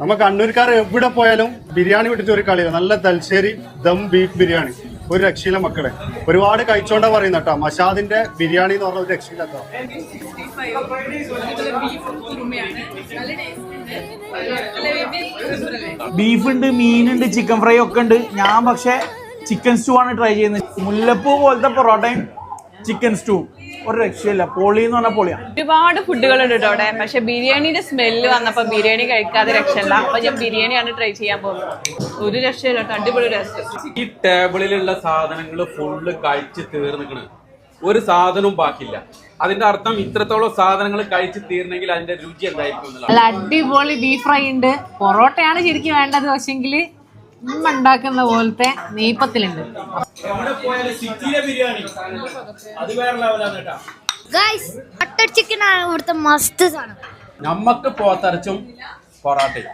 നമ്മ കണ്ണൂർക്കാർ എവിടെ പോയാലും ബിരിയാണി വിട്ടിട്ട് ഒരു കളിയാണ്. നല്ല തലശ്ശേരി ദം ബീഫ് ബിരിയാണി ഒരു രക്ഷയില്ല മക്കളെ. ഒരുപാട് കഴിച്ചോണ്ടാ പറയുന്ന കേട്ടോ. മഷാദിന്റെ ബിരിയാണി എന്ന് പറഞ്ഞ ഒരു രക്ഷയില്ല കേട്ടോ. ബീഫ് ഉണ്ട്, മീനുണ്ട്, ചിക്കൻ ഫ്രൈ ഒക്കെ ഉണ്ട്. ഞാൻ പക്ഷെ ചിക്കൻ സ്റ്റൂ ആണ് ട്രൈ ചെയ്യുന്നത്. മുല്ലപ്പൂ പോലത്തെ പൊറോട്ടയും ചിക്കൻ സ്റ്റൂ ഒരു രക്ഷയില്ല. പൊളി എന്ന് പറഞ്ഞാൽ പൊളിയാണ്. ഒരുപാട് ഫുഡുകൾ ഉണ്ട് കേട്ടോ അവിടെ. പക്ഷെ ബിരിയാണിയുടെ സ്മെല്ല് വന്നപ്പോ ബിരിയാണി കഴിക്കാതെ രക്ഷയില്ല. അപ്പൊ ഞാൻ ബിരിയാണിയാണ് ട്രൈ ചെയ്യാൻ പോകുന്നത്. ഒരു രക്ഷയില്ല കേട്ടോ, അടിപൊളി രസം. ഈ ടേബിളിലുള്ള സാധനങ്ങൾ ഫുള്ള് കഴിച്ച് തീർന്നിക്കണ്, ഒരു സാധനവും ബാക്കിയില്ല. അതിന്റെ അർത്ഥം ഇത്രത്തോളം സാധനങ്ങൾ കഴിച്ച് തീർന്നെങ്കിൽ അതിന്റെ രുചി എന്തായിരിക്കും? നല്ല അടിപൊളി ബീഫ് ഫ്രൈ ഉണ്ട്. പൊറോട്ടയാണ് ശരിക്കും വേണ്ടത്, പക്ഷെങ്കില് ഉണ്ടാക്കുന്ന പോലത്തെ നെയ്പ്പത്തിലുണ്ട്. ബട്ടർ ചിക്കൻ ആണ് ഇവിടുത്തെ മസ്റ്റ് സാധനം. നമ്മക്ക് പോത്തരച്ചും പൊറോട്ടയും